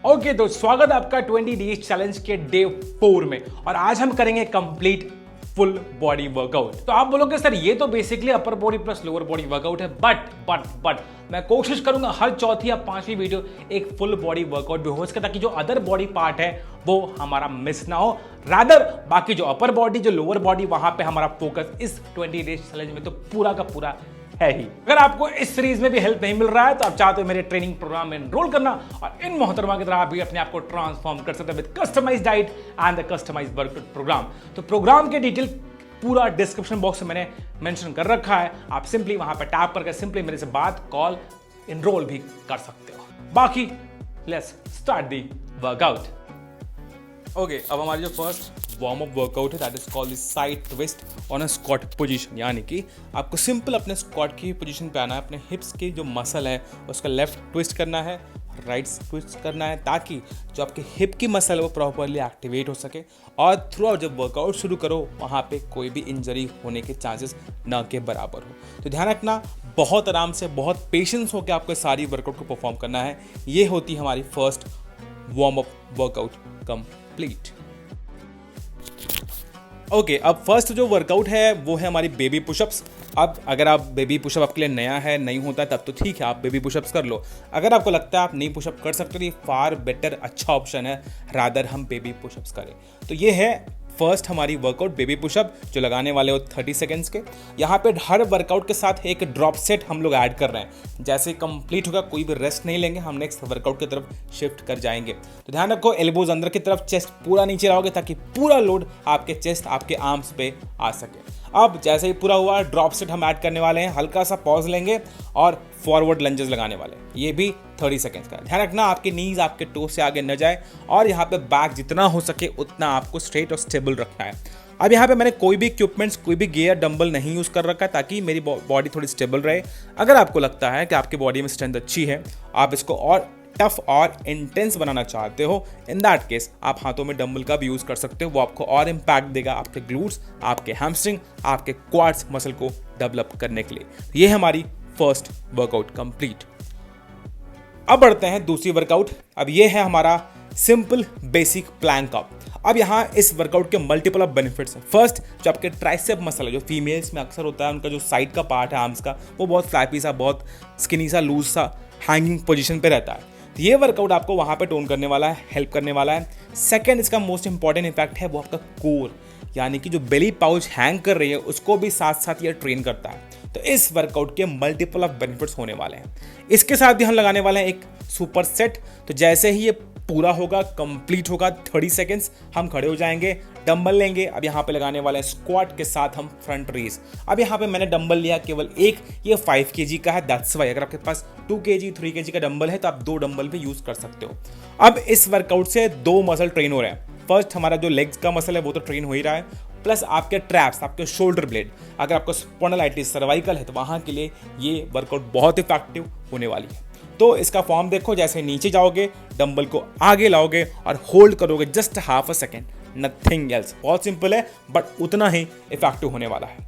Okay तो स्वागत है आपका 20 डेज चैलेंज के डे 4 में। और आज हम करेंगे कंप्लीट फुल बॉडी वर्कआउट। तो आप बोलोगे सर ये तो basically upper body plus lower body workout है, बट मैं कोशिश करूंगा हर चौथी या पांचवी वीडियो एक फुल बॉडी वर्कआउट भी हो सके, ताकि जो अदर बॉडी पार्ट है वो हमारा मिस ना हो। रादर बाकी जो अपर बॉडी जो लोअर बॉडी वहां पे हमारा फोकस इस 20 डेज चैलेंज में तो पूरा का पूरा है ही। अगर आपको इस सीरीज में भी हेल्प नहीं मिल रहा है तो आप चाहते हो मेरे ट्रेनिंग प्रोग्राम में एनरोल करना और इन मोहतरमा की तरह आप भी अपने आप को ट्रांसफॉर्म कर सकते हैं with customised diet and the customised workout programme. तो प्रोग्राम के डिटेल पूरा डिस्क्रिप्शन बॉक्स में मैंने मेंशन कर रखा है। आप सिंपली वहां पर टैप करके सिंपली मेरे से बात कॉल एनरोल भी कर सकते हो। बाकी let's start the workout. Okay, अब हमारी जो फर्स्ट वार्म अप वर्कआउट है that is called side twist on a squat position. यानी कि आपको सिंपल अपने स्क्वाट की पोजीशन पे आना है, अपने हिप्स की जो मसल है उसका लेफ्ट ट्विस्ट करना है, राइट ट्विस्ट करना है, ताकि जो आपके हिप की मसल है वो प्रॉपरली एक्टिवेट हो सके और थ्रू आउट जब वर्कआउट शुरू करो वहाँ पे कोई भी इंजरी होने के चांसेस ना के बराबर हो। तो ध्यान रखना, बहुत आराम से बहुत पेशेंस होकर आपको सारी वर्कआउट को परफॉर्म करना है। ये होती हमारी first warm up workout complete. Okay, अब फर्स्ट जो वर्कआउट है वो है हमारी बेबी पुशअप्स। अब अगर आप बेबी पुशअप आपके लिए नया है, नहीं होता है तब तो ठीक है, आप बेबी पुशअप्स कर लो। अगर आपको लगता है आप नहीं पुशअप कर सकते तो ये फार बेटर अच्छा ऑप्शन है, रादर हम बेबी पुशअप्स करें। तो ये है फर्स्ट हमारी वर्कआउट बेबी पुशअप जो लगाने वाले हो 30 सेकेंड्स के। यहाँ पे हर वर्कआउट के साथ एक ड्रॉप सेट हम लोग ऐड कर रहे हैं। जैसे कंप्लीट होगा कोई भी रेस्ट नहीं लेंगे, हम नेक्स्ट वर्कआउट की तरफ शिफ्ट कर जाएंगे। तो ध्यान रखो, एल्बोज अंदर की तरफ, चेस्ट पूरा नीचे रहोगे ताकि पूरा लोड आपके चेस्ट आपके आर्म्स पे आ सके। अब जैसे ही पूरा हुआ ड्रॉप सेट हम ऐड करने वाले हैं, हल्का सा पॉज लेंगे और फॉरवर्ड लंजेस लगाने वाले हैं। ये भी 30 सेकेंड्स का। ध्यान रखना आपके नीज आपके टो से आगे न जाए और यहाँ पे बैक जितना हो सके उतना आपको स्ट्रेट और स्टेबल रखना है। अब यहाँ पे मैंने कोई भी इक्विपमेंट्स, कोई भी गियर, डंबल नहीं यूज़ कर रखा है ताकि मेरी बॉडी थोड़ी स्टेबल रहे। अगर आपको लगता है कि आपकी बॉडी में स्ट्रेंथ अच्छी है, आप इसको और टफ और इंटेंस बनाना चाहते हो, इन दैट केस आप हाथों में डंबल का भी यूज़ कर सकते हो। वो आपको और इम्पैक्ट देगा आपके ग्लूट्स, आपके हैमस्ट्रिंग, आपके क्वाड्स मसल को डेवलप करने के लिए। ये है हमारी फर्स्ट वर्कआउट कंप्लीट। अब बढ़ते हैं दूसरी वर्कआउट। अब ये है हमारा सिंपल बेसिक प्लैंक अप। अब यहाँ इस वर्कआउट के मल्टीपल ऑफ बेनिफिट्स हैं। फर्स्ट, जो आपके ट्राइसेप मसल है, जो फीमेल्स में अक्सर होता है, उनका जो साइड का पार्ट है आर्म्स का, वो बहुत फ्लैपी सा, बहुत स्किनी सा, लूज सा, हैंगिंग पोजीशन पे रहता है। तो ये वर्कआउट आपको वहाँ पे टोन करने वाला है, हेल्प करने वाला है। सेकंड, इसका मोस्ट इंपॉर्टेंट इम्पैक्ट है वो आपका कोर, यानी कि जो बेली पाउच हैंग कर रही है उसको भी साथ साथ ये ट्रेन करता है। तो इस वर्कआउट के मल्टीपल ऑफ बेनिफिट्स होने वाले हैं। इसके साथ भी हम लगाने वाले हैं एक सुपर सेट। तो जैसे ही ये पूरा होगा, कंप्लीट होगा 30 सेकेंड्स, हम खड़े हो जाएंगे, डंबल लेंगे। अब यहाँ पे लगाने वाले हैं स्क्वाट के साथ हम फ्रंट रेज। अब यहाँ पे मैंने डंबल लिया केवल एक, ये 5 kg का है, दैट्स वाई। अगर आपके पास 2 kg 3 kg का डंबल है तो आप 2 डंबल भी यूज कर सकते हो। अब इस वर्कआउट से 2 मसल ट्रेन हो रहे हैं। फर्स्ट, हमारा जो लेग्स का मसल है वो तो ट्रेन हो ही रहा है, प्लस आपके ट्रैप्स, आपके शोल्डर ब्लेड, अगर आपको स्पॉन्डिलाइटिस, सर्वाइकल है तो वहाँ के लिए ये वर्कआउट बहुत इफेक्टिव होने वाली है। तो इसका फॉर्म देखो, जैसे नीचे जाओगे, डंबल को आगे लाओगे और होल्ड करोगे just half a second, nothing else. बहुत सिंपल है बट उतना ही इफेक्टिव होने वाला है।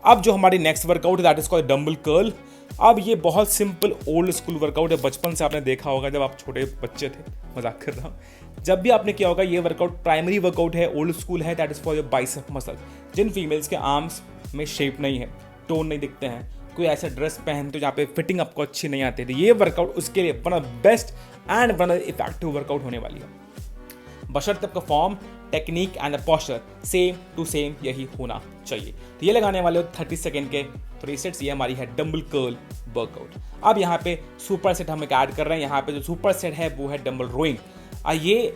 अब जो हमारी नेक्स्ट वर्कआउट है that is called dumbbell curl. अब ये बहुत सिंपल ओल्ड स्कूल वर्कआउट है, बचपन से आपने देखा होगा जब आप छोटे बच्चे थे, मजाक कर रहा हूँ, जब भी आपने किया होगा। ये वर्कआउट प्राइमरी वर्कआउट है, ओल्ड स्कूल है, that is for your bicep muscle. जिन फीमेल्स के आर्म्स में शेप नहीं है, टोन नहीं दिखते हैं, कोई ऐसा ड्रेस पहनते हो जहाँ पे फिटिंग आपको अच्छी नहीं आती थी, ये वर्कआउट उसके लिए one of best and one of effective workout होने वाली है। बशर्ते आपका form, technique and posture same to same यही होना चाहिए। तो ये लगाने वाले हो 30 सेकेंड के 3 सेट्स। ये हमारी है डंबल कर्ल वर्कआउट। अब यहाँ पे सुपर सेट हम एक ऐड कर रहे हैं। यहाँ पे जो सुपर सेट है वो है डंबल रोइंग। ये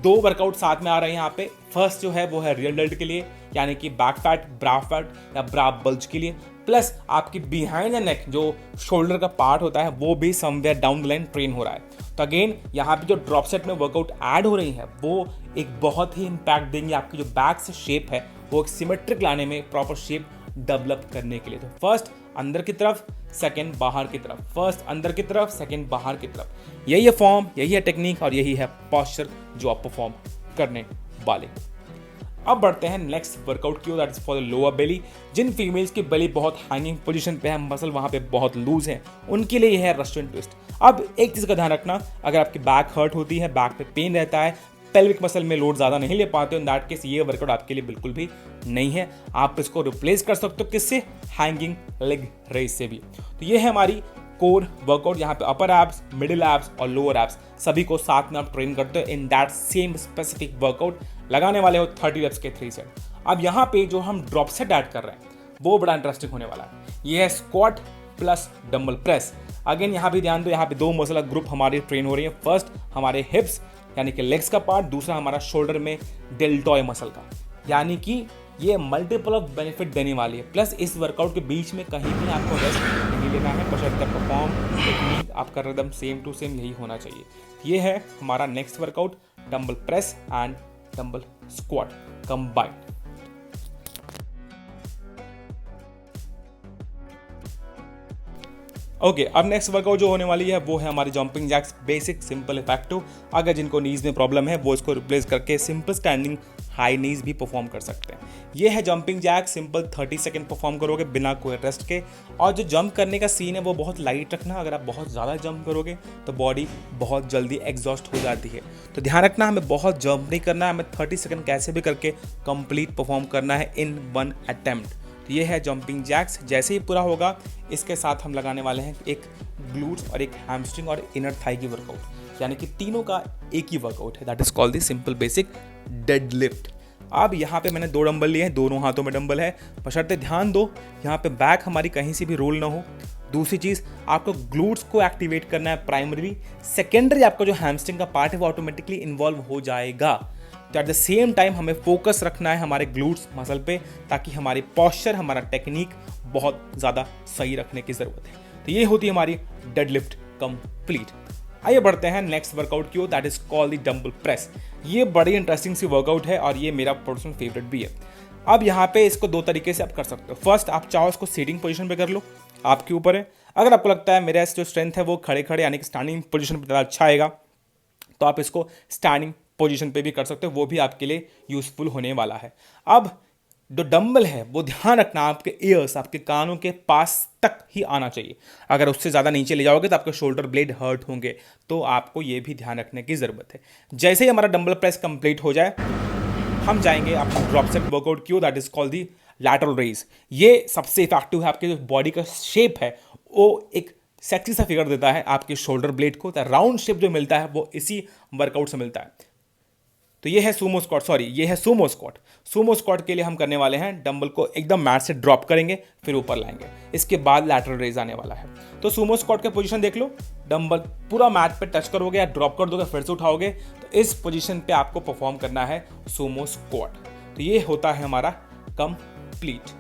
2 वर्कआउट साथ में आ रहे हैं यहाँ पे। फर्स्ट जो है वो है रियल डेल्ट के लिए, यानी कि बैक फैट, ब्रा फैट या ब्रा बल्ज के लिए, प्लस आपकी बिहाइंड द नेक जो शोल्डर का पार्ट होता है वो भी somewhere down the line train हो रहा है। तो अगेन यहाँ पे जो ड्रॉप सेट में वर्कआउट ऐड हो रही है वो एक बहुत ही इम्पैक्ट देंगे आपकी जो बैक से शेप है वो एक सिमेट्रिक लाने में, प्रॉपर शेप डेवलप करने के लिए। तो फर्स्ट अंदर की तरफ, सेकंड बाहर की तरफ, फर्स्ट अंदर की तरफ, सेकंड बाहर की तरफ। यही है फॉर्म, यही है टेक्निक और यही है पोस्चर जो आप परफॉर्म करने वाले। अब बढ़ते हैं नेक्स्ट वर्कआउट की ओर, that is for the lower belly. जिन फीमेल्स की बेली बहुत हैंगिंग पोजीशन पे है, मसल वहाँ पे बहुत लूज है, उनके लिए यह है रशियन ट्विस्ट। अब एक चीज़ का ध्यान रखना, अगर आपकी बैक हर्ट होती है, बैक पे पेन रहता है, पेल्विक मसल में लोड ज़्यादा नहीं ले पाते हो, इन दैट केस ये वर्कआउट आपके लिए बिल्कुल भी नहीं है। आप इसको रिप्लेस कर सकते हो किससे? हैंगिंग लेग रेस से भी। तो ये है हमारी कोर वर्कआउट। यहाँ पे अपर एब्स, मिडिल एब्स और लोअर एब्स सभी को साथ में आप ट्रेन करते हो in that same specific workout. लगाने वाले हो 30 रेप्स के 3 सेट। अब यहाँ पे जो हम ड्रॉप सेट ऐड कर रहे हैं वो बड़ा इंटरेस्टिंग होने वाला है। ये है squat plus dumbbell press. Again यहाँ भी ध्यान दो, यहाँ पे दो मसल ग्रुप हमारी ट्रेन हो रही है। फर्स्ट हमारे हिप्स यानी कि लेग्स का पार्ट, दूसरा हमारा शोल्डर में डेल्टॉय मसल का, यानी कि ये मल्टीपल ऑफ बेनिफिट देने वाली है। प्लस इस वर्कआउट के बीच में कहीं भी आपको रेस्ट नहीं लेना है, बशर्ते परफॉर्म टेक्निक आपका एकदम सेम टू सेम यही होना चाहिए। ये है हमारा next workout, dumbbell press and dumbbell squat combined. Okay, अब नेक्स्ट वर्कआउट जो होने वाली है वो है हमारी jumping jacks, basic simple effective. अगर जिनको नीज में प्रॉब्लम है वो इसको रिप्लेस करके सिंपल स्टैंडिंग हाई नीज भी परफॉर्म कर सकते हैं। ये है jumping jack, simple 30 second perform करोगे बिना कोई रेस्ट के। और जो जंप करने का सीन है वो बहुत लाइट रखना, अगर आप बहुत ज़्यादा जंप करोगे तो बॉडी बहुत जल्दी एग्जॉस्ट हो जाती है। तो ध्यान रखना, हमें बहुत जंप नहीं करना है, हमें 30 सेकंड कैसे भी करके कंप्लीट परफॉर्म करना है इन वन अटेम्प्ट। तो ये है जंपिंग जैक्स। जैसे ही पूरा होगा इसके साथ हम लगाने वाले हैं एक ग्लूट्स और एक हैमस्ट्रिंग और इनर थाई की वर्कआउट, यानी कि तीनों का एक ही वर्कआउट है, that is called the simple basic deadlift. अब यहाँ पे मैंने 2 डंबल लिए हैं, दोनों हाथों में डंबल है, बशर्ते ध्यान दो यहाँ पे बैक हमारी कहीं से भी रोल ना हो। दूसरी चीज़, आपको ग्लूट्स को एक्टिवेट करना है प्राइमरी। सेकेंडरी आपका जो हैमस्ट्रिंग का पार्ट है वो ऑटोमेटिकली इन्वॉल्व हो जाएगा। तो एट द सेम टाइम हमें फोकस रखना है हमारे ग्लूट्स मसल पे, ताकि हमारी पॉस्चर, हमारा टेक्निक बहुत ज़्यादा सही रखने की ज़रूरत है। तो ये होती है हमारी डेडलिफ्ट कंप्लीट। आइए बढ़ते हैं नेक्स्ट वर्कआउट की ओर, that is called the dumbbell press. ये बड़ी इंटरेस्टिंग सी वर्कआउट है और ये मेरा पर्सनल फेवरेट भी है। अब यहाँ पे इसको 2 तरीके से आप कर सकते हो। फर्स्ट, आप चाहो इसको सीटिंग पोजीशन पे कर लो, आपके ऊपर है। अगर आपको लगता है मेरा जो स्ट्रेंथ है वो खड़े खड़े यानी कि स्टैंडिंग पोजीशन पे ज़्यादा अच्छा आएगा, तो आप इसको स्टैंडिंग पोजीशन पे भी कर सकते हो, वो भी आपके लिए यूजफुल होने वाला है। अब जो डंबल है वो ध्यान रखना आपके ईयर्स, आपके कानों के पास तक ही आना चाहिए। अगर उससे ज़्यादा नीचे ले जाओगे तो आपके शोल्डर ब्लेड हर्ट होंगे, तो आपको ये भी ध्यान रखने की ज़रूरत है। जैसे ही हमारा डंबल प्रेस कंप्लीट हो जाए, हम जाएंगे अपने ड्रॉप सेट वर्कआउट की, that is called the lateral raise. ये सबसे इफेक्टिव है, आपके जो बॉडी का शेप है वो एक सेक्सी सा फिगर देता है आपके शोल्डर ब्लेड को। राउंड शेप जो मिलता है वो इसी वर्कआउट से मिलता है। तो ये है सूमो स्क्वाट, ये है सूमो स्क्वाट। सूमो स्क्वाट के लिए हम करने वाले हैं, डंबल को एकदम मैट से ड्रॉप करेंगे, फिर ऊपर लाएंगे, इसके बाद लैटरल रेज आने वाला है। तो सूमो स्क्वाट का पोजीशन देख लो, डंबल पूरा मैट पे टच करोगे या ड्रॉप कर दोगे, फिर से उठाओगे, तो इस पोजीशन पे आपको परफॉर्म करना है सूमो स्क्वाट। तो ये होता है हमारा कंप्लीट।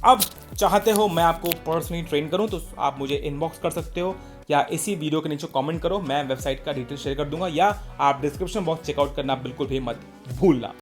अब चाहते हो मैं आपको पर्सनली ट्रेन करूं तो आप मुझे इनबॉक्स कर सकते हो या इसी वीडियो के नीचे कमेंट करो, मैं वेबसाइट का डिटेल शेयर कर दूंगा, या आप डिस्क्रिप्शन बॉक्स चेकआउट करना बिल्कुल भी मत भूलना।